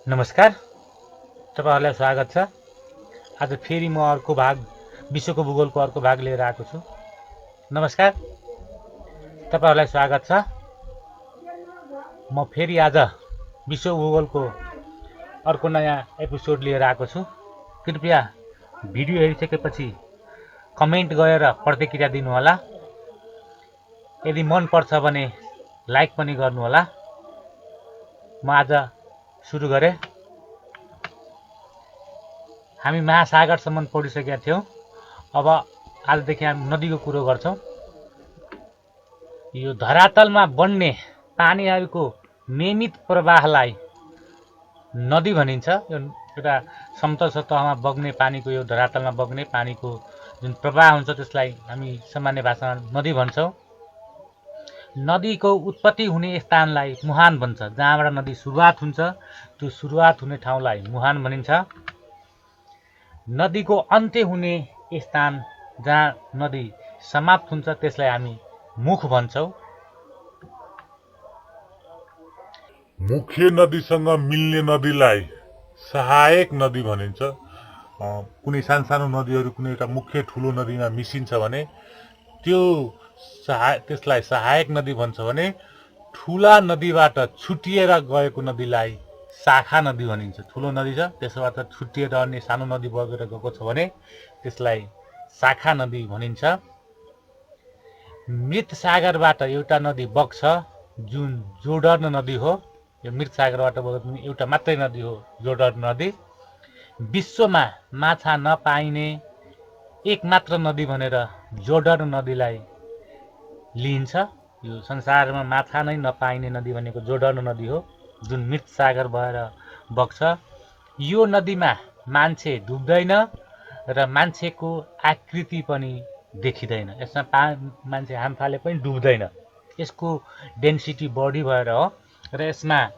नमस्कार, तपाईहरुलाई स्वागत छ। आज फेरि म अर्को भाग विश्वको भूगोलको अर्को भाग लिएर आएको छु। नमस्कार, तपाईहरुलाई स्वागत छ। म फेरि आज विश्व भूगोलको अर्को नयाँ एपिसोड लिएर आएको छु। कृपया भिडियो हेरिसकेपछि कमेन्ट गरेर प्रतिक्रिया दिनुहोला। यदि मन पर्छ भने लाइक पनि गर्नुहोला। म आज सुरु गरेँ। हामी महासागरसम्म पढिसकेका थियौं। अब आजदेखि हामी नदीको कुरो गर्छौं। यो धरातलमा बढ्ने पानीहरूको नियमित प्रवाहलाई नदी भनिन्छ। यो एउटा समतल सतहमा बग्ने पानीको, यो धरातलमा बग्ने पानीको जुन प्रवाह हुन्छ त्यसलाई हामी सामान्य भाषामा नदी भन्छौं। नदीको उत्पत्ति हुने स्थानलाई मुहान भन्छ। जहाँबाट नदी सुरुवात हुन्छ त्यो सुरुवात हुने ठाउँलाई मुहान भनिन्छ। नदीको अन्त्य हुने स्थान जहाँ नदी समाप्त हुन्छ त्यसलाई हामी मुख भन्छौं। मुख्य नदीसँग मिल्ने नदीलाई सहायक नदी भनिन्छ। कुनै सानो नदीहरू कुनै एउटा मुख्य ठुलो नदीमा मिसिन्छ भने त्यसलाई सहायक नदी भन्छ भने ठुला नदीबाट छुटिएर गएको नदीलाई शाखा नदी भनिन्छ। ठुलो नदी छ त्यसबाट छुटिएर अन्य सानो नदी बगेर गएको छ भने त्यसलाई शाखा नदी भनिन्छ। मृत सागरबाट एउटा नदी बग्छ जुन जोर्डन नदी हो। यो मृत सागरबाट बग्ने एउटा मात्रै नदी हो, जोर्डन नदी। विश्वमा माछा नपाइने एकमात्र नदी भनेर जोर्डन नदीलाई लिइन्छ। यो संसारमा माछा नै नपाइने नदी भनेको जोर्डन नदी हो, जुन मृत सागर भएर बग्छ। यो नदीमा मान्छे डुब्दैन र मान्छेको आकृति पनि देखिँदैन। यसमा मान्छे हाम फाले पनि डुब्दैन। यसको डेन्सिटी बढी भएर हो र यसमा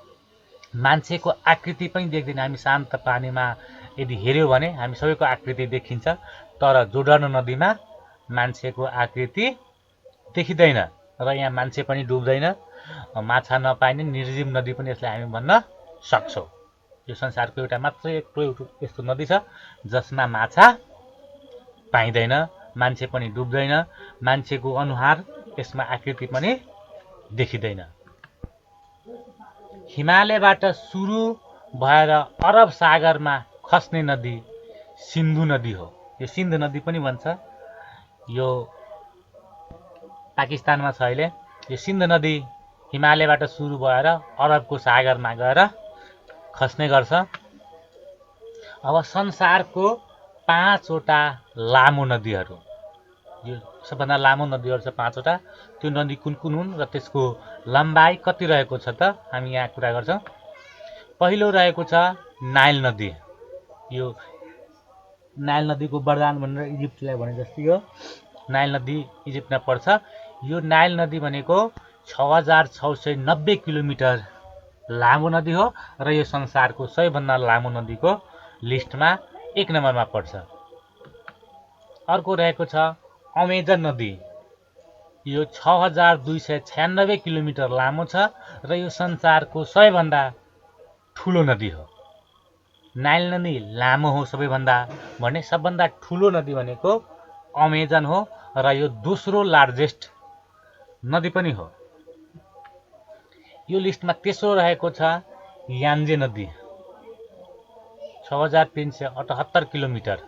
मान्छेको आकृति पनि देख्दैन। हामी शान्त पानीमा यदि हेर्यो भने हामी सबैको आकृति देखिन्छ, तर जोर्डन नदीमा मान्छेको आकृति देखिँदैन र यहाँ मान्छे पनि डुब्दैन। माछा नपाइने निर्जीव नदी पनि यसलाई हामी भन्न सक्छौं। यो संसारको एउटा मात्रै यस्तो नदी छ जसमा माछा पाइँदैन, मान्छे पनि डुब्दैन, मान्छेको अनुहार यसमा आकृति पनि देखिँदैन। हिमालयबाट सुरु भएर अरब सागरमा खस्ने नदी सिन्धु नदी हो। यो सिन्ध नदी पनि भन्छ। यो पाकिस्तानमा छ अहिले। यो सिन्ध नदी हिमालयबाट सुरु भएर अरबको सागरमा गएर खस्ने गर्छ। अब संसारको 5 वटा लामो नदीहरू, यो सबभन्दा लामो नदीहरू छ 5 वटा। त्यो नदी कुन कुन हुन् र त्यसको लम्बाइ कति रहेको छ त हामी यहाँ कुरा गर्छौं। पहिलो रहेको छ नाइल नदी। यो नाइल नदीको वरदान भनेर इजिप्टलाई भने जस्तै हो। नाइल नदी इजिप्टमा पर्छ। यो नाइल नदी भनेको 6690 किलोमिटर लामो नदी हो र यो संसारको सबैभन्दा लामो नदीको लिस्टमा 1 नम्बरमा पर्छ। अर्को रहेको छ अमेजन नदी। यो 6296 किलोमिटर लामो छ र यो संसारको सबैभन्दा ठुलो नदी हो। नाइल नदी लामो हो सबैभन्दा भने सबभन्दा ठुलो नदी भनेको अमेजन हो र यो दोस्रो लार्जेस्ट नदी पनि हो। यो लिस्टमा तेस्रो रहेको छ यान्जे नदी। 6378 किलोमिटर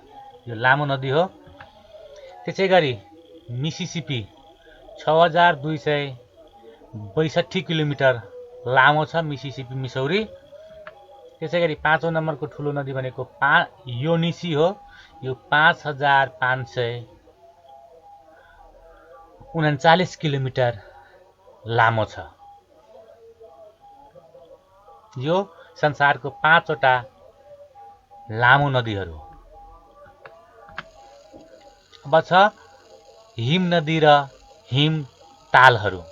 यो लामो नदी हो। त्यसैगरी मिसिसिपी 6262 किलोमिटर लामो छ, मिसिसिपी मिसौरी। त्यसैगरी 5औं नम्बरको ठुलो नदी भनेको योनिसी हो। यो 5539 किलोमिटर लामो छ। यो संसारको 5 वटा लामो नदीहरू। अब छ हिम नदी र हिम तालहरू।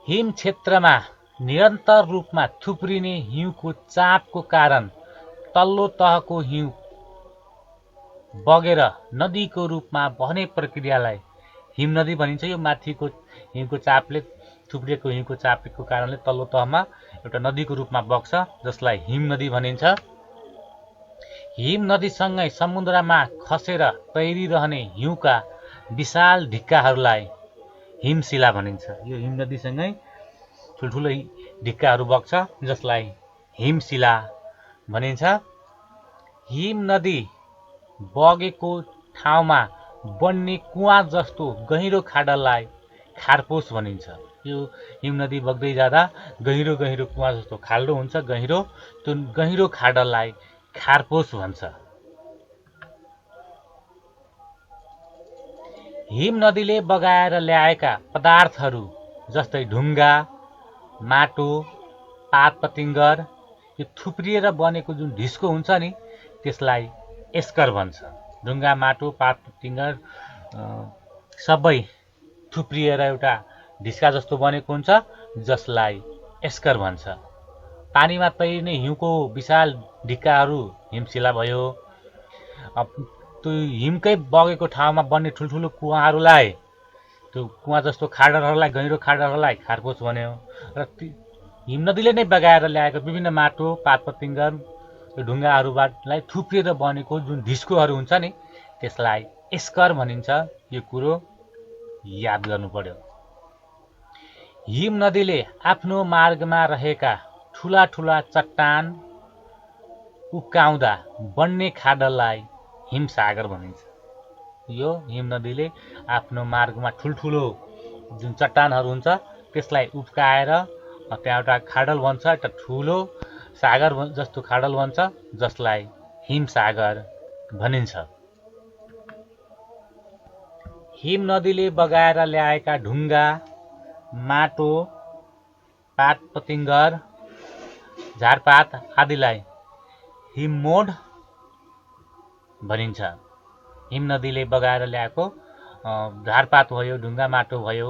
हिम क्षेत्रमा निरन्तर रूपमा थुप्रिने हिउँको चापको कारण तल्लो तहको हिउँ बगेर नदीको रूपमा बहने प्रक्रियालाई हिम नदी भनिन्छ। यो माथिको हिउँको चापले थुप्रिएको हिउँको चापेको कारणले तल्लो तहमा एउटा नदीको रूपमा बग्छ, जसलाई हिम नदी भनिन्छ। हिम नदीसँगै समुद्रमा खसेर तैरिरहने हिउँका विशाल ढिक्काहरूलाई हिमशिला भनिन्छ। यो हिम नदीसँगै ठुल्ठुलो ढिक्काहरू बग्छ, जसलाई हिमशिला भनिन्छ। हिम नदी बगेको ठाउँमा बन्ने कुवा जस्तो गहिरो खाडललाई खारपोस भनिन्छ। यो हिम नदी बग्दै जाँदा गहिरो गहिरो कुवा जस्तो खाल्डो हुन्छ, गहिरो, त्यो गहिरो खाडललाई खारपोस भन्छ। हिम नदीले बगाएर ल्याएका पदार्थहरू जस्तै ढुङ्गा, माटो, पात पतिङ्गर, यो थुप्रिएर बनेको जुन ढिस्को हुन्छ नि, त्यसलाई एस्कर भन्छ। ढुङ्गा, माटो, पात पतिङ्गर सबै थुप्रिएर एउटा ढिस्का जस्तो बनेको हुन्छ, जसलाई एस्कर भन्छ। पानीमा तैरिने हिउँको विशाल ढिक्काहरू हिमशिला भयो। त्यो हिमकै बगेको ठाउँमा बन्ने ठुल्ठुलो कुवाहरूलाई, त्यो कुवा जस्तो खाडलहरूलाई, गहिरो खाडलहरूलाई खारपोस भन्यो। र हिम नदीले नै बगाएर ल्याएको विभिन्न माटो, पात पतिङ्गर, ढुङ्गाहरूलाई थुप्रिएर बनेको जुन ढिस्कोहरू हुन्छ नि, त्यसलाई एस्कर भनिन्छ। यो कुरो याद गर्नु पर्यो। हिम नदीले आफ्नो मार्गमा रहेका ठुला ठुला चट्टान उक्काउँदा बन्ने खाडललाई हिमसागर भनिन्छ। यो हिम नदीले आफ्नो मार्गमा ठुल्ठुलो जुन चट्टानहरू हुन्छ, त्यसलाई उप्काएर त्यहाँ एउटा खाडल बन्छ, एउटा ठुलो सागर जस्तो खाडल बन्छ, जसलाई हिमसागर भनिन्छ। हिम नदीले बगाएर ल्याएका ढुङ्गा, माटो, पात पतिङ्गर, झारपात आदिलाई हिममोड भनिन्छ। हिम नदीले बगाएर ल्याएको झारपात भयो, ढुङ्गा, माटो भयो,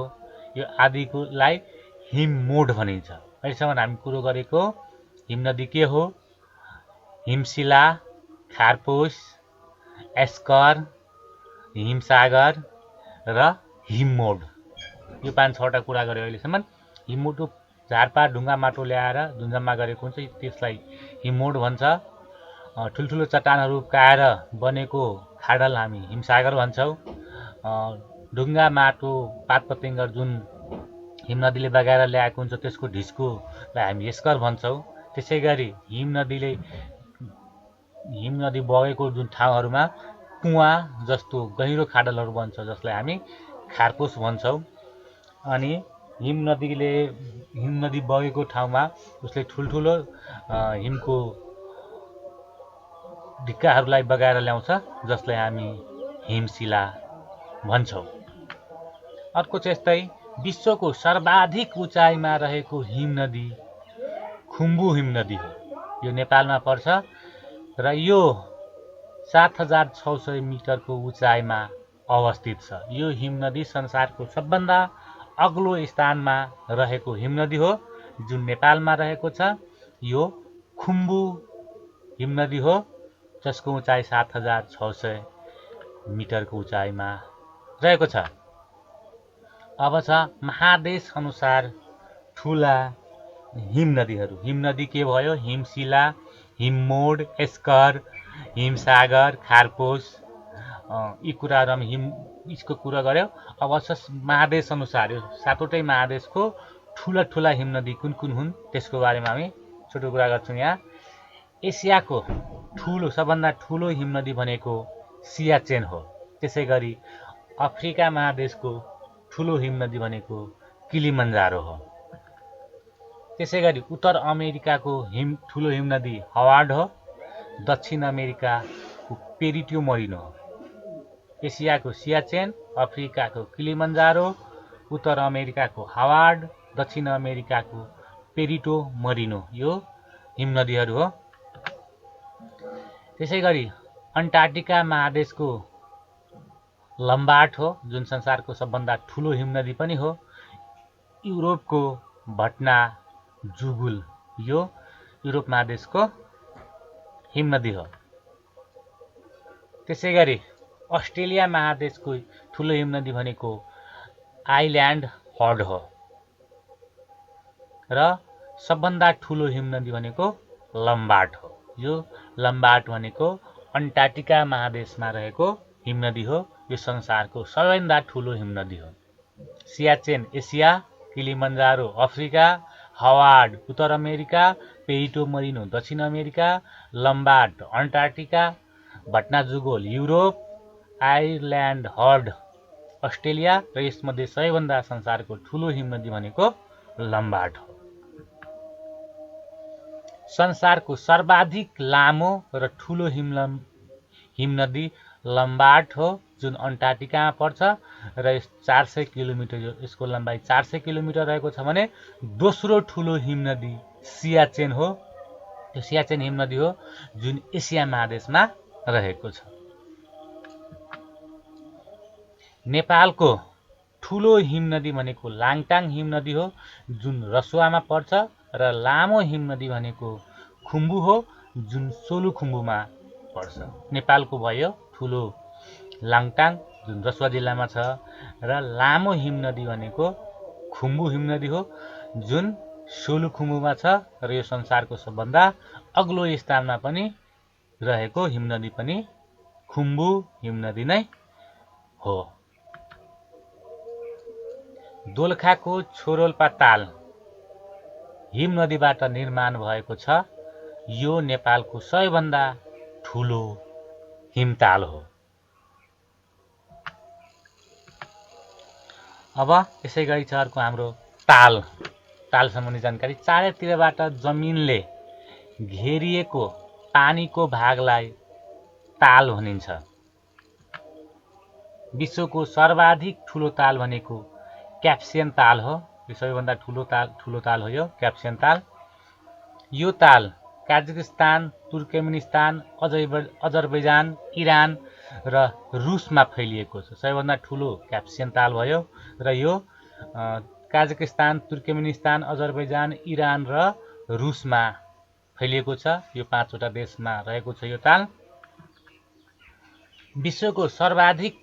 यो आदिकोलाई हिममोड भनिन्छ। अहिलेसम्म हामी कुरो गरेको हिम नदी के हो? हिमशिला, खारपोस, एस्कर, हिमसागर र हिममोड, यो 5-6वटा कुरा गऱ्यो अहिलेसम्म। हिममोड झारपात, ढुङ्गा, माटो ल्याएर जुन जम्मा गरेको हुन्छ, त्यसलाई हिममोड भन्छ। ठुल्ठुलो चट्टानहरू उप्काएर बनेको खाडल हामी हिमसागर भन्छौँ। ढुङ्गा, माटो, पात पतिङ्गर जुन हिम नदीले बगाएर ल्याएको हुन्छ, त्यसको ढिस्कोलाई हामी एस्कर भन्छौँ। त्यसै गरी हिम नदी बगेको जुन ठाउँहरूमा कुवा जस्तो गहिरो खाडलहरू बन्छ, जसलाई हामी खारपोस भन्छौँ। अनि हिम नदी बगेको ठाउँमा उसले ठुल्ठुलो हिमको ढिक्काहरूलाई बगाएर ल्याउँछ, जसलाई हामी हिमशिला भन्छौँ। अर्को चाहिँ यस्तै, विश्वको सर्वाधिक उचाइमा रहेको हिम नदी खुम्बु हिम नदी हो। यो नेपालमा पर्छ र यो 7600 मिटरको उचाइमा अवस्थित छ। यो हिम नदी संसारको सबभन्दा अग्लो स्थानमा रहेको हिम नदी हो, जुन नेपालमा रहेको छ। यो खुम्बु हिम नदी हो, जसको उचाइ 7600 मिटरको उचाइमा रहेको छ। अब छ महादेश अनुसार ठुला हिम नदीहरू। हिम नदी के भयो? हिमशिला, हिममोड, एस्कर, हिमसागर, खारपोस, यी कुराहरू हामी यसको कुरा गऱ्यौँ। अब छ महादेश अनुसार, यो 7वटै महादेशको ठुला ठुला हिम नदी कुन कुन हुन्, त्यसको बारेमा हामी छोटो कुरा गर्छौँ। यहाँ एसियाको सबभन्दा ठुलो हिम नदी भनेको सियाचेन हो। त्यसै गरी अफ्रिका महादेशको ठुलो हिम नदी भनेको किलिमन्जारो हो। त्यसै गरी उत्तर अमेरिकाको ठुलो हिम नदी हवार्ड हो। दक्षिण अमेरिकाको पेरिटो मरिनो हो। एसियाको सियाचेन, अफ्रिकाको किलिमन्जारो, उत्तर अमेरिकाको हवार्ड, दक्षिण अमेरिकाको पेरिटो मरिनो, यो हिम नदीहरू हो। त्यसै गरी अन्टार्क्टिका महादेशको लम्बाट हो, जुन संसारको सबभन्दा ठुलो हिम नदी पनि हो। युरोपको भट्ना जुगुल, यो युरोप महादेशको हिम नदी हो। त्यसै गरी अस्ट्रेलिया महादेशको ठुलो हिम नदी भनेको आइल्यान्ड हर्ड हो। र सबभन्दा ठुलो हिमनदी भनेको लम्बाट हो। यो लम्बाट भनेको अन्टार्क्टिका महादेशमा रहेको हिमनदी हो। यो संसारको सबैभन्दा ठुलो हिमनदी हो। सियाचेन एसिया, किलिमन्जारो अफ्रिका, हवार्ड उत्तर अमेरिका, पेइटो मरिनो दक्षिण America, Lambert Antarctica, Vatnajokull Europe, आइरल्यान्ड हर्ड अस्ट्रेलिया र यसमध्ये सबैभन्दा संसारको ठुलो हिमनदी भनेको लम्बाट हो। संसारको सर्वाधिक लामो र ठुलो हिमनदी लम्बाट हो, जुन अन्टार्क्टिकामा पर्छ र 400 किलोमिटर, यसको लम्बाइ 400 किलोमिटर रहेको छ भने दोस्रो ठुलो हिमनदी सियाचेन हो। त्यो सियाचेन हिमनदी हो जुन एसिया महादेशमा रहेको छ। नेपालको ठुलो हिमनदी भनेको लाङटाङ हिमनदी हो, जुन रसुवामा पर्छ र लामो हिमनदी भनेको खुम्बु हो, जुन सोलुखुम्बुमा पर्छ। नेपालको भयो ठुलो लाङटाङ, जुन रसुवा जिल्लामा छ, र लामो हिमनदी भनेको खुम्बु हिमनदी हो, जुन सोलुखुम्बुमा छ, र यो संसारको सबभन्दा अग्लो स्थानमा पनि रहेको हिमनदी पनि खुम्बु हिमनदी नै हो। दोलखाको छोरोल्पा ताल हिमनदीबाट निर्माण भएको छ। यो नेपालको सबैभन्दा ठुलो हिमताल हो। अब यसै गरी छ अर्को हाम्रो ताल सम्बन्धी जानकारी। चारैतिरबाट जमिनले घेरिएको पानीको भागलाई ताल भनिन्छ। विश्वको सर्वाधिक ठुलो ताल भनेको क्यास्पियन ताल हो। यो सबैभन्दा ठुलो ताल हो यो क्यास्पियन ताल। यो ताल काजाकिस्तान, तुर्कमेनिस्तान, अजरबैजान, इरान र रुसमा फैलिएको छ। सबैभन्दा ठुलो क्यास्पियन ताल भयो र यो काजाकिस्तान, तुर्कमेनिस्तान, अजरबैजान, इरान र रुसमा फैलिएको छ। यो 5वटा देशमा रहेको छ यो ताल। विश्वको सर्वाधिक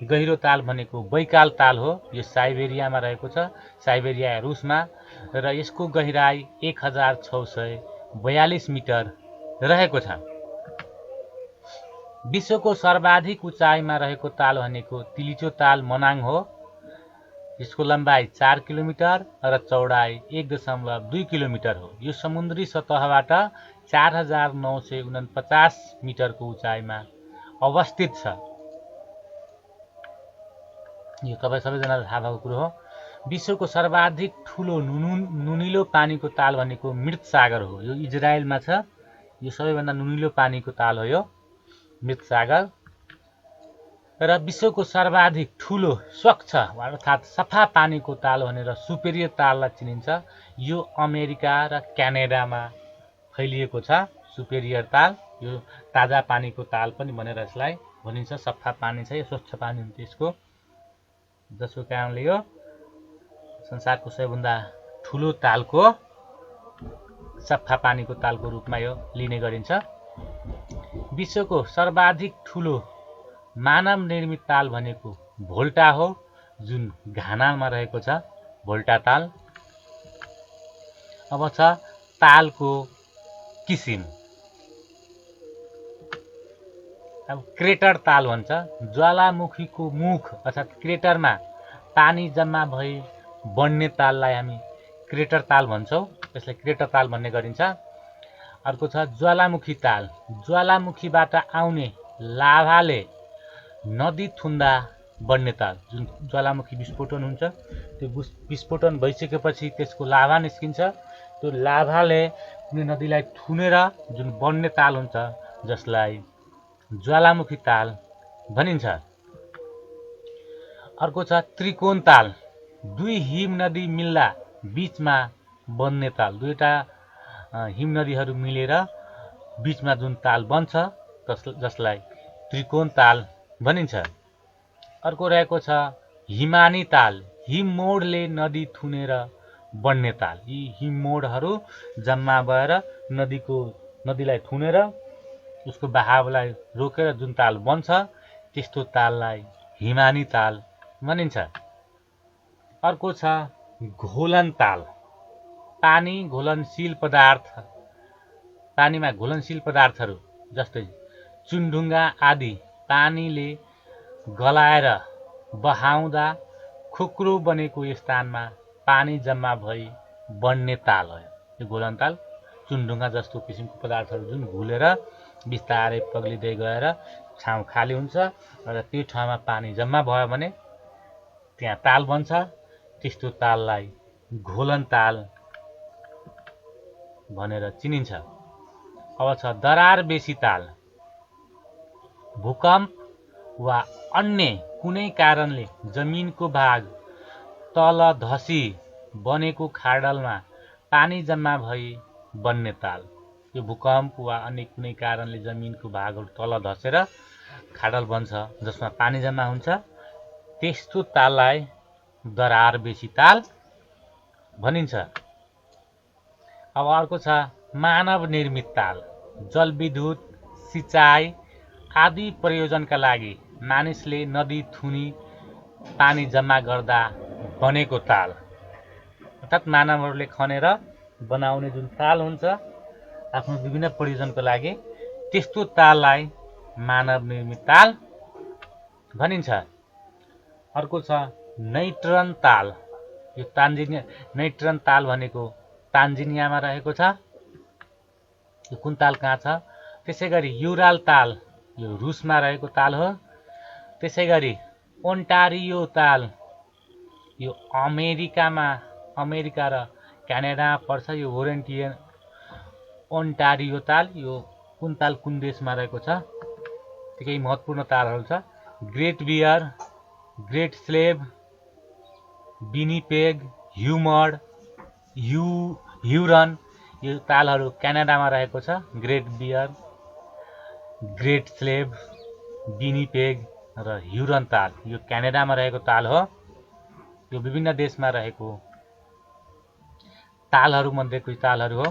गहिरो ताल भनेको बैकाल ताल हो। यो साइबेरियामा रहेको छ, साइबेरिया रुसमा, र यसको गहिराई 1642 मिटर रहेको छ। विश्वको सर्वाधिक उचाइमा रहेको ताल भनेको तिलिचो ताल मनाङ हो। यसको लम्बाइ 4 किलोमिटर र चौडाइ 1.2 किलोमिटर हो। यो समुद्री सतहबाट 4949 मिटरको उचाइमा अवस्थित छ। यो तपाईँ सबैजनालाई थाहा भएको कुरो हो। विश्वको सर्वाधिक ठुलो नुनिलो पानीको ताल भनेको मृत सागर हो। यो इजरायलमा छ। यो सबैभन्दा नुनिलो पानीको ताल हो यो मृत सागर। र विश्वको सर्वाधिक ठुलो स्वच्छ अर्थात् सफा पानीको ताल भनेर सुपेरियर ताललाई चिनिन्छ। यो अमेरिका र क्यानाडामा फैलिएको छ। सुपेरियर ताल यो ताजा पानीको ताल पनि भनेर यसलाई भनिन्छ। सफा पानी छ, यो स्वच्छ पानी हुन्छ यसको, जसको कारणले यो संसारको सबैभन्दा ठुलो तालको सफा पानीको तालको रूपमा यो लिने गरिन्छ। विश्वको सर्वाधिक ठुलो मानव निर्मित ताल भनेको भोल्टा हो, जुन घानामा रहेको छ, भोल्टा ताल। अब छ तालको किसिम। अब क्रेटर ताल भन्छ। ज्वालामुखीको मुख अर्थात् क्रेटरमा पानी जम्मा भई बढ्ने ताललाई हामी क्रेटर ताल भन्छौँ। यसलाई क्रेटर ताल भन्ने गरिन्छ। अर्को छ ज्वालामुखी ताल। ज्वालामुखीबाट आउने लाभाले नदी थुन्दा बढ्ने ताल। जुन ज्वालामुखी विस्फोटन हुन्छ, त्यो विस्फोटन भइसकेपछि त्यसको लाभा निस्किन्छ। त्यो लाभाले कुनै नदीलाई थुनेर जुन बढ्ने ताल हुन्छ, जसलाई ज्वालामुखी ताल भनिन्छ। अर्को छ त्रिकोण ताल। दुई हिम नदी मिल्दा बीचमा बन्ने ताल। दुईटा हिम नदीहरू मिलेर बीचमा जुन ताल बन्छ, जसलाई त्रिकोण ताल भनिन्छ। अर्को रहेको छ हिमानी ताल। हिममोडले नदी थुनेर बढ्ने ताल। यी हिममोडहरू जम्मा भएर नदीलाई थुनेर उसको बहावलाई रोकेर जुन ताल बन्छ, त्यस्तो ताललाई हिमानी ताल भनिन्छ। अर्को छ घोलन ताल। पानीमा घुलनशील पदार्थहरू जस्तै चुनढुङ्गा आदि पानीले गलाएर बहाउँदा खुक्रो बनेको स्थानमा पानी जम्मा भई बढ्ने ताल हो। यो घुलनताल चुनढुङ्गा जस्तो किसिमको पदार्थहरू जुन घुलेर बिस्तारै पग्लिँदै गएर ठाउँ खाली हुन्छ र त्यो ठाउँमा पानी जम्मा भयो भने त्यहाँ ताल बन्छ। त्यस्तो ताललाई घोलनताल भनेर चिनिन्छ। अब छ दरार बेसी ताल। भूकम्प वा अन्य कुनै कारणले जमिनको भाग तल धसी बनेको खाडलमा पानी जम्मा भई बन्ने ताल। यो भूकम्प वा अन्य कुनै कारणले जमिनको भागहरू तल धसेर खाडल बन्छ जसमा पानी जम्मा हुन्छ, त्यस्तो ताललाई दरार बेसी ताल भनिन्छ। अब अर्को छ मानव निर्मित ताल। जलविद्युत, सिँचाइ आदि प्रयोजनका लागि मानिसले नदी थुनी पानी जम्मा गर्दा बनेको ताल, अर्थात् मानवहरूले खनेर बनाउने जुन ताल हुन्छ आफ्नो विभिन्न प्रयोजनको लागि, त्यस्तो ताललाई मानव निर्मित ताल भनिन्छ। अर्को छ नैट्रन ताल। यो नैट्रन ताल भनेको तान्जानियामा रहेको छ। यो कुन ताल कहाँ छ? त्यसै गरी युराल ताल, यो रुसमा रहेको ताल हो। त्यसै गरी ओन्टारियो ताल, यो अमेरिका र क्यानाडामा पर्छ। यो ओन्टारियो ताल, यो कुन ताल कुन देशमा रहेको छ, त्यो केही महत्त्वपूर्ण तालहरू छ। Great Bear, Great Slave, Winnipeg, Huron, यो तालहरू क्यानाडामा रहेको छ। Great Bear, Great Slave, Winnipeg र ह्युरन ताल यो क्यानाडामा रहेको ताल हो। यो विभिन्न देशमा रहेको तालहरू मध्येको तालहरू हो।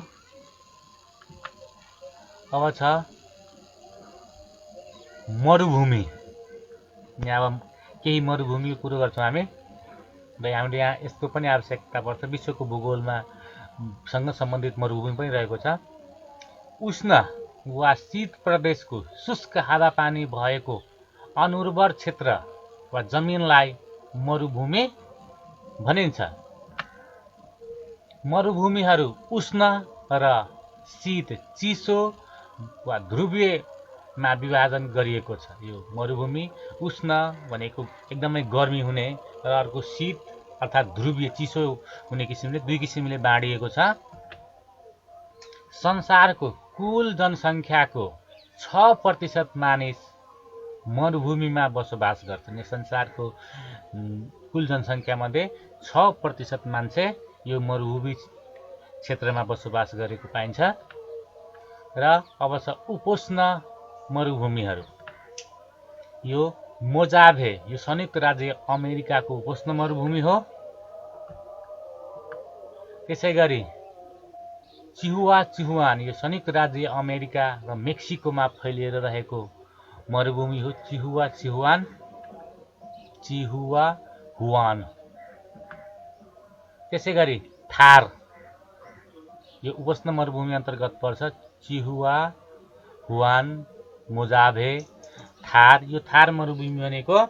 अब छ मरुभूमि। यहाँ अब केही मरुभूमिको कुरो गर्छौँ हामी र हामीले यहाँ यस्तो पनि आवश्यकता पर्छ, विश्वको भूगोलमा सँग सम्बन्धित मरुभूमि पनि रहेको छ। उष्ण वा शीत प्रदेशको शुष्क हावापानी भएको अनुर्वर क्षेत्र वा जमिनलाई मरुभूमि भनिन्छ। मरुभूमिहरू उष्ण र शीत, चिसो वा ध्रुवीयमा विभाजन गरिएको छ। यो मरुभूमि उष्ण भनेको एकदमै गर्मी हुने र अर्को शीत अर्थात् ध्रुवीय चिसो हुने किसिमले दुई किसिमले बाँडिएको छ। संसारको कुल जनसङ्ख्याको 6% मानिस मरुभूमिमा बसोबास गर्छन्। संसारको कुल जनसङ्ख्यामध्ये 6% मान्छे यो मरुभूमि क्षेत्रमा बसोबास गरेको पाइन्छ। र अब छ उपोष्ण मरुभूमिहरू। यो मोजाभे, यो संयुक्त राज्य अमेरिकाको उपोष्ण मरुभूमि हो। त्यसै गरी चिहुवान, यो संयुक्त राज्य अमेरिका र मेक्सिकोमा फैलिएर रहेको मरुभूमि हो। चिहुवाहुआन। त्यसै गरी थार, यो उपोष्ण मरुभूमि अन्तर्गत पर्छ। चिहुवाहुआन, मोजाभे, थार। यो थार मरुभूमि भनेको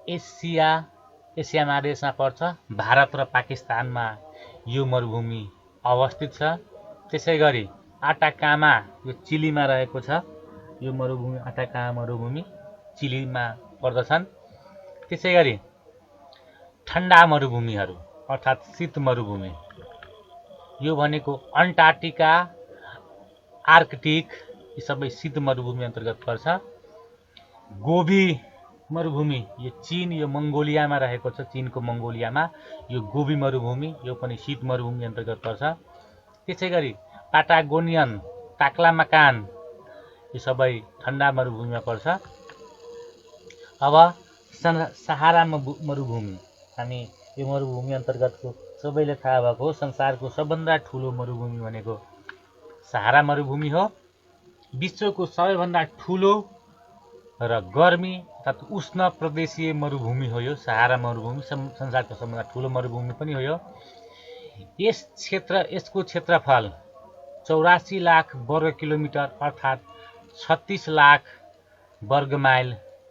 एसिया महादेशमा पर्छ। भारत र पाकिस्तानमा यो मरुभूमि अवस्थित छ। त्यसै गरी आटाकामा, यो चिलीमा रहेको छ। यो मरुभूमि आटाकामा मरुभूमि चिलीमा पर्दछन्। त्यसै गरी ठन्डा मरुभूमिहरू अर्थात् शीत मरुभूमि, यो भनेको अन्टार्कटिका, आर्कटिक, यी सबै शीत मरुभूमि अन्तर्गत पर्छ। गोबी मरुभूमि, यो चीन, यो मङ्गोलियामा रहेको छ। चीनको मङ्गोलियामा यो गोबी मरुभूमि, यो पनि शीत मरुभूमि अन्तर्गत पर्छ। त्यसै गरी पाटागोनियन, ताक्लामाकान, यो सबै ठन्डा मरुभूमिमा पर्छ। अब सहारा मरुभूमि, हामी यो मरुभूमि अन्तर्गतको सबैले थाहा भएको संसारको सबभन्दा ठुलो मरुभूमि भनेको सहारा मरुभूमि हो। विश्वको सबैभन्दा ठुलो र गर्मी अर्थात् उष्ण प्रदेशीय मरुभूमि हो यो। सहारा मरुभूमि संसारको सबभन्दा ठुलो मरुभूमि पनि हो यो। यसको क्षेत्रफल 84 लाख वर्ग किलोमिटर अर्थात् 36 लाख वर्ग माइल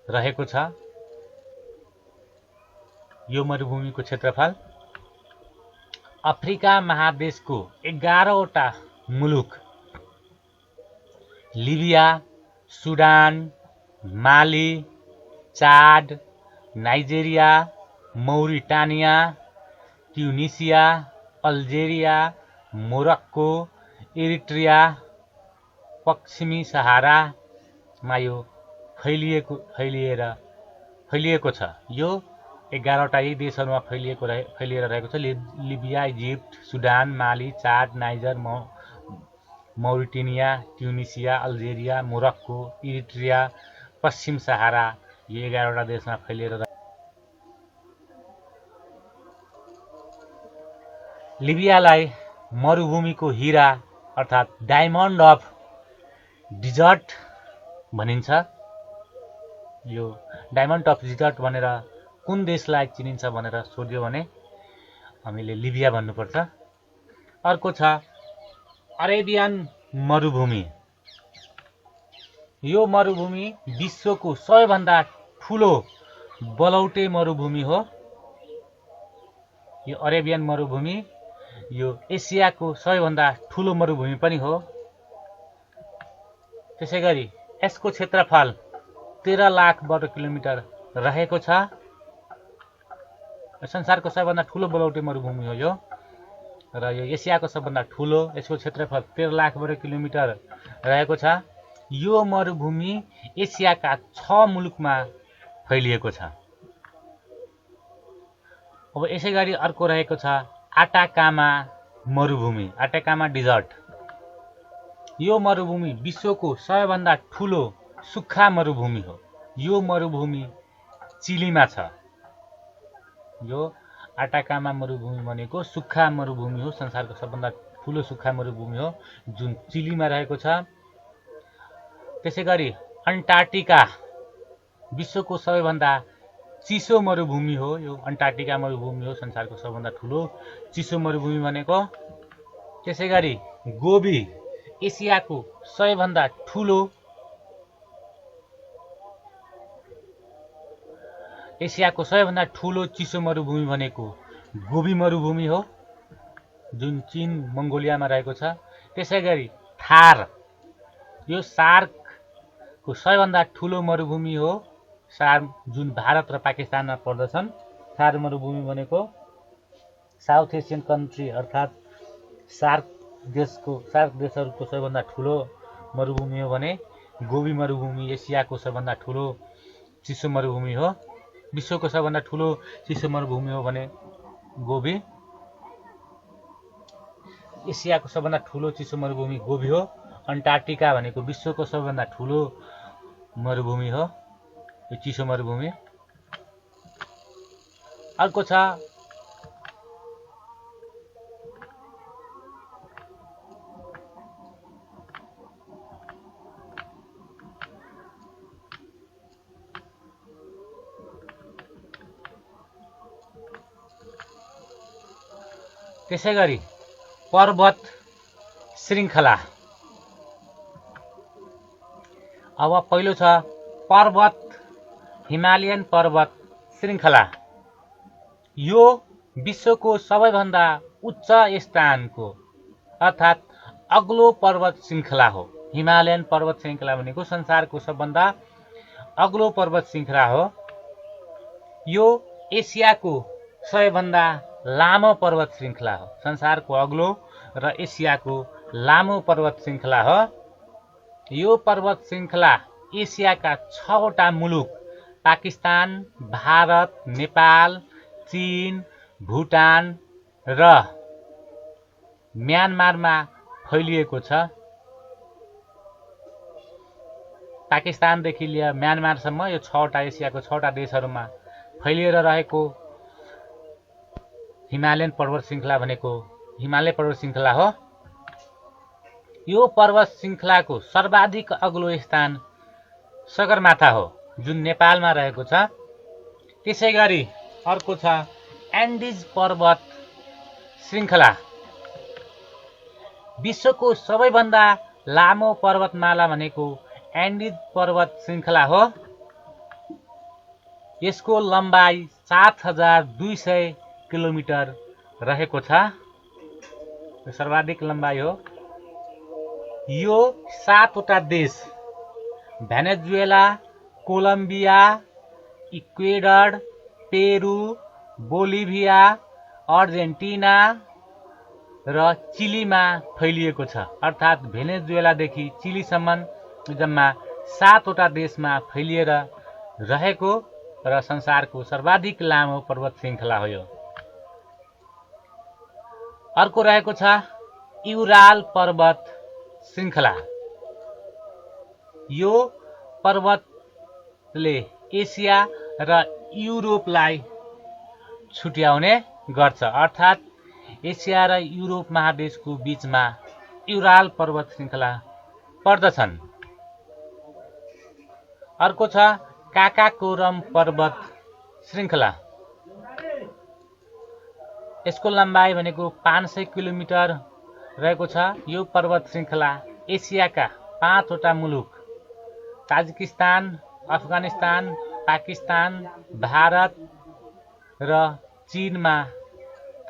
रहेको छ यो मरुभूमिको क्षेत्रफल। अफ्रिका महादेशको 11वटा मुलुक Libya, Sudan, Mali, Chad, Nigeria, Mauritania, Tunisia, Algeria, Morocco, Eritrea, पश्चिमी सहारामा यो फैलिएको छ। यो 11वटा यी देशहरूमा फैलिएर रहेको छ। Libya, Egypt, Sudan, Mali, Chad, Niger, Mauritania, Tunisia, Algeria, Morocco, Eritrea, पश्चिम सहारा यो 11वटा देशमा फैलिएर रहेको। लिबियालाई मरुभूमिको हीरा अर्थात् डायमन्ड अफ डिजर्ट भनिन्छ। यो डायमन्ड अफ डिजर्ट भनेर कुन देशलाई चिनिन्छ भनेर सोध्यो भने हामीले लिबिया भन्नुपर्छ। अर्को छ अरेबियन मरुभूमि। यो मरुभूमि विश्वको सबैभन्दा ठुलो बलौटे मरुभूमि हो। यो अरेबियन मरुभूमि यो एसियाको सबैभन्दा ठुलो मरुभूमि पनि हो। त्यसैगरी यसको क्षेत्रफल 13 लाख वर्ग किलोमिटर रहेको छ। संसारको सबैभन्दा ठुलो बलौटे मरुभूमि हो यो र यो एसियाको सबभन्दा ठुलो। यसको क्षेत्रफल 13 लाख वर्ग किलोमिटर रहेको छ। यो मरुभूमि एसियाका 6 मुलुकमा फैलिएको छ। अब यसैगरी अर्को रहेको छ आटाकामा मरुभूमि, आटाकामा डिजर्ट। यो मरुभूमि विश्वको सबैभन्दा ठुलो सुक्खा मरुभूमि हो। यो मरुभूमि चिलीमा छ। यो आटाकामा मरुभूमि भनेको सुक्खा मरुभूमि हो, संसारको सबभन्दा ठुलो सुक्खा मरुभूमि हो जुन चिलीमा रहेको छ। त्यसैगरी अन्टार्क्टिका विश्वको सबैभन्दा चिसो मरुभूमि हो। यो अन्टार्क्टिका मरुभूमि हो संसारको सबभन्दा ठुलो चिसो मरुभूमि भनेको। त्यसैगरी गोबी एसियाको सबैभन्दा ठुलो चिसो मरुभूमि भनेको गोबी मरुभूमि हो जुन चीन मङ्गोलियामा रहेको छ। त्यसैगरी थार यो सार्कको सबैभन्दा ठुलो मरुभूमि हो। सार्क जुन भारत र पाकिस्तानमा पर्दछन्। थार मरुभूमि भनेको साउथ एसियन कन्ट्री अर्थात् सार्क देशहरूको सबैभन्दा ठुलो मरुभूमि हो भने गोबी मरुभूमि एसियाको सबैभन्दा ठुलो चिसो मरुभूमि हो। विश्वको सबैभन्दा ठुलो चिसो मरुभूमि हो भने गोबी। एसियाको सबैभन्दा ठुलो चिसो मरुभूमि गोबी हो। अन्टार्क्टिका भनेको विश्वको सबैभन्दा ठुलो मरुभूमि हो, यो चिसो मरुभूमि। अर्को छ त्यसैगरी पर्वत श्रृङ्खला। अब पहिलो छ हिमालयन पर्वत श्रृङ्खला। यो विश्वको सबैभन्दा उच्च स्थानको अर्थात् अग्लो पर्वत श्रृङ्खला हो। हिमालयन पर्वत श्रृङ्खला भनेको संसारको सबभन्दा अग्लो पर्वत श्रृङ्खला हो। यो एसियाको सबैभन्दा लामो पर्वत श्रृङ्खला हो। संसारको अग्लो र एसियाको लामो पर्वत श्रृङ्खला हो। यो पर्वत श्रृङ्खला एसियाका 6वटा मुलुक पाकिस्तान, भारत, नेपाल, चीन, भुटान र म्यानमारमा फैलिएको छ। पाकिस्तानदेखि लिएर म्यानमारसम्म यो 6वटा एसियाको 6वटा देशहरूमा फैलिएर रहेको हिमालयन पर्वत श्रृङ्खला भनेको हिमालय पर्वत श्रृङ्खला हो। यो पर्वत श्रृङ्खलाको सर्वाधिक अग्लो स्थान सगरमाथा हो। जुन नेपालमा रहेको छ। त्यसै गरी अर्को छ एन्डिज पर्वत श्रृङ्खला। विश्वको सबैभन्दा लामो पर्वतमाला भनेको एन्डिज पर्वत श्रृङ्खला हो। यसको लम्बाइ 7200 किलोमिटर रहेको छ। यो सर्वाधिक लम्बाइ हो। यो 7वटा देश Venezuela, Colombia, Ecuador, Peru, Bolivia, Argentina र चिलीमा फैलिएको छ। अर्थात् भेनेजुएलादेखि चिलीसम्म जम्मा 7वटा देशमा फैलिएर रहेको र संसारको सर्वाधिक लामो पर्वत श्रृङ्खला हो यो। अर्को रहेको छ युराल पर्वत श्रृङ्खला। यो पर्वतले एसिया र युरोपलाई छुट्याउने गर्छ। अर्थात् एसिया र युरोप महादेशको बीचमा युराल पर्वत श्रृङ्खला पर्दछन्। अर्को छ काकाकोरम पर्वत श्रृङ्खला। यसको लम्बाइ भनेको 500 किलोमिटर रहेको छ। यो पर्वत श्रृङ्खला एसियाका 5वटा मुलुक ताजिकिस्तान, अफगानिस्तान, पाकिस्तान, भारत र चीनमा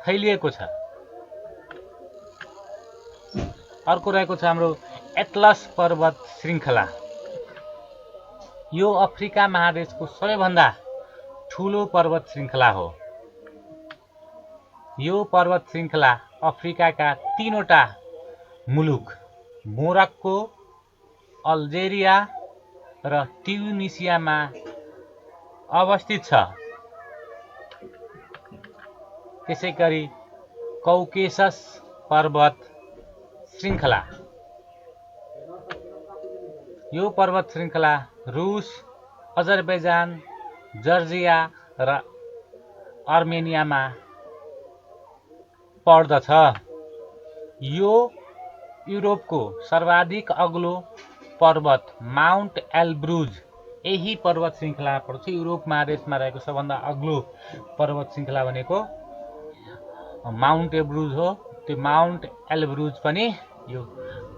फैलिएको छ। अर्को रहेको छ हाम्रो एटलस पर्वत श्रृङ्खला। यो अफ्रिका महादेशको सबैभन्दा ठुलो पर्वत श्रृङ्खला हो। यो पर्वत श्रृङ्खला अफ्रिकाका 3वटा मुलुक मोरक्को, अल्जेरिया र ट्युनिसियामा अवस्थित छ। त्यसै गरी कौकेसस पर्वत श्रृङ्खला। यो पर्वत श्रृङ्खला रुस, अजरबैजान, जर्जिया र अर्मेनियामा पर्दछ। यो युरोपको सर्वाधिक अग्लो पर्वत माउन्ट एल्ब्रुज यही पर्वत श्रृङ्खला पर्छ। युरोप महादेशमा रहेको सबभन्दा अग्लो पर्वत श्रृङ्खला भनेको माउन्ट एल्ब्रुज हो। त्यो माउन्ट एल्ब्रुज पनि यो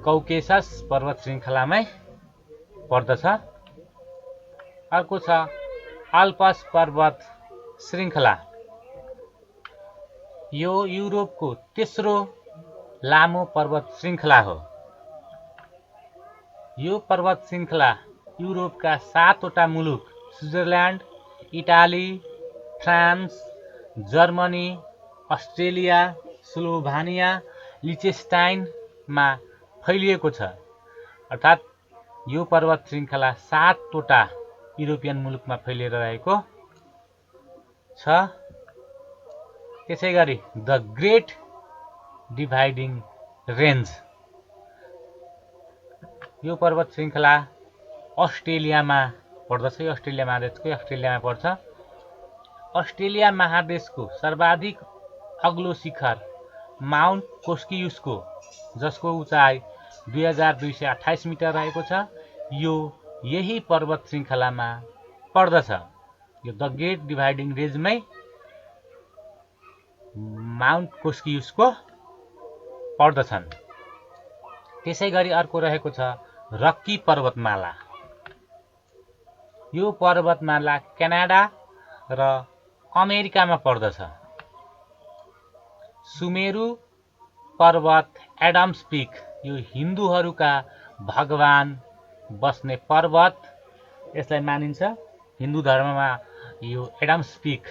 कौकेसस पर्वत श्रृङ्खलामै पर्दछ। अर्को छ अल्पस पर्वत श्रृङ्खला। यो युरोपको तेस्रो लामो पर्वत श्रृङ्खला हो। यो पर्वत श्रृङ्खला युरोपका 7वटा मुलुक Switzerland, Italy, France, Germany, Australia, Slovenia, लिचेनस्टाइनमा फैलिएको छ। अर्थात् यो पर्वत श्रृङ्खला 7वटा युरोपियन मुलुकमा फैलिएर रहेको छ। त्यसै गरी द ग्रेट डिभाइडिङ रेन्ज। यो पर्वत श्रृङ्खला अस्ट्रेलियामा पर्दछ। यो अस्ट्रेलिया महादेशकै अस्ट्रेलियामा पर्छ। अस्ट्रेलिया महादेशको सर्वाधिक अग्लो शिखर माउन्ट कोस्कियुसको, जसको उचाइ 2228 मिटर रहेको छ, यो यही पर्वत श्रृङ्खलामा पर्दछ। यो द ग्रेट डिभाइडिङ रेन्जमै माउन्ट कोस्कियुसको पर्दछन्। त्यसै गरी अर्को रहेको छ रक्की पर्वतमाला। यो पर्वतमाला क्यानाडा र अमेरिकामा पर्दछ। सुमेरु पर्वत एडम्स पिक, यो हिन्दूहरूका भगवान बस्ने पर्वत, यसलाई मानिन्छ। हिन्दू धर्ममा यो एडम्स पिक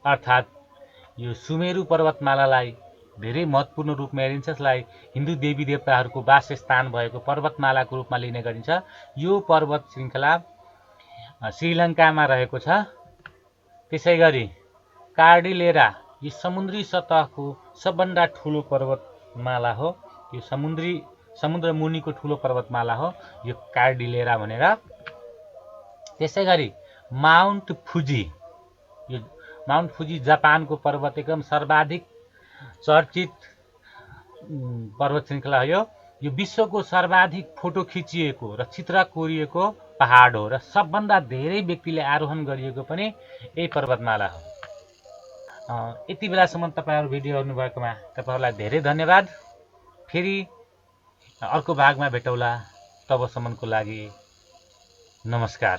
अर्थात् यो सुमेरु पर्वतमालालाई धेरै महत्त्वपूर्ण रूपमा हेरिन्छ। यसलाई हिन्दू देवी देवताहरूको वासस्थान भएको पर्वतमालाको रूपमा लिने गरिन्छ। यो पर्वत श्रृङ्खला श्रीलङ्कामा रहेको छ। त्यसै गरी कार्डिलेरा, यो समुद्री सतहको सबभन्दा ठुलो पर्वतमाला हो। यो समुद्र मुनिको ठुलो पर्वतमाला हो यो कार्डिलेरा भनेर। त्यसै गरी माउन्ट फुजी, यो माउन्ट फुजी जापानको पर्वत एकदम सर्वाधिक चर्चित पर्वत श्रृङ्खला हो। यो विश्वको सर्वाधिक फोटो खिचिएको र चित्र कोरिएको पहाड हो र सबभन्दा धेरै व्यक्तिले आरोहण गरिएको पनि यही पर्वतमाला हो। यति बेलासम्म तपाईँहरू भिडियो हेर्नुभएकोमा तपाईँहरूलाई धेरै धन्यवाद। फेरि अर्को भागमा भेटौँला, तबसम्मको लागि नमस्कार।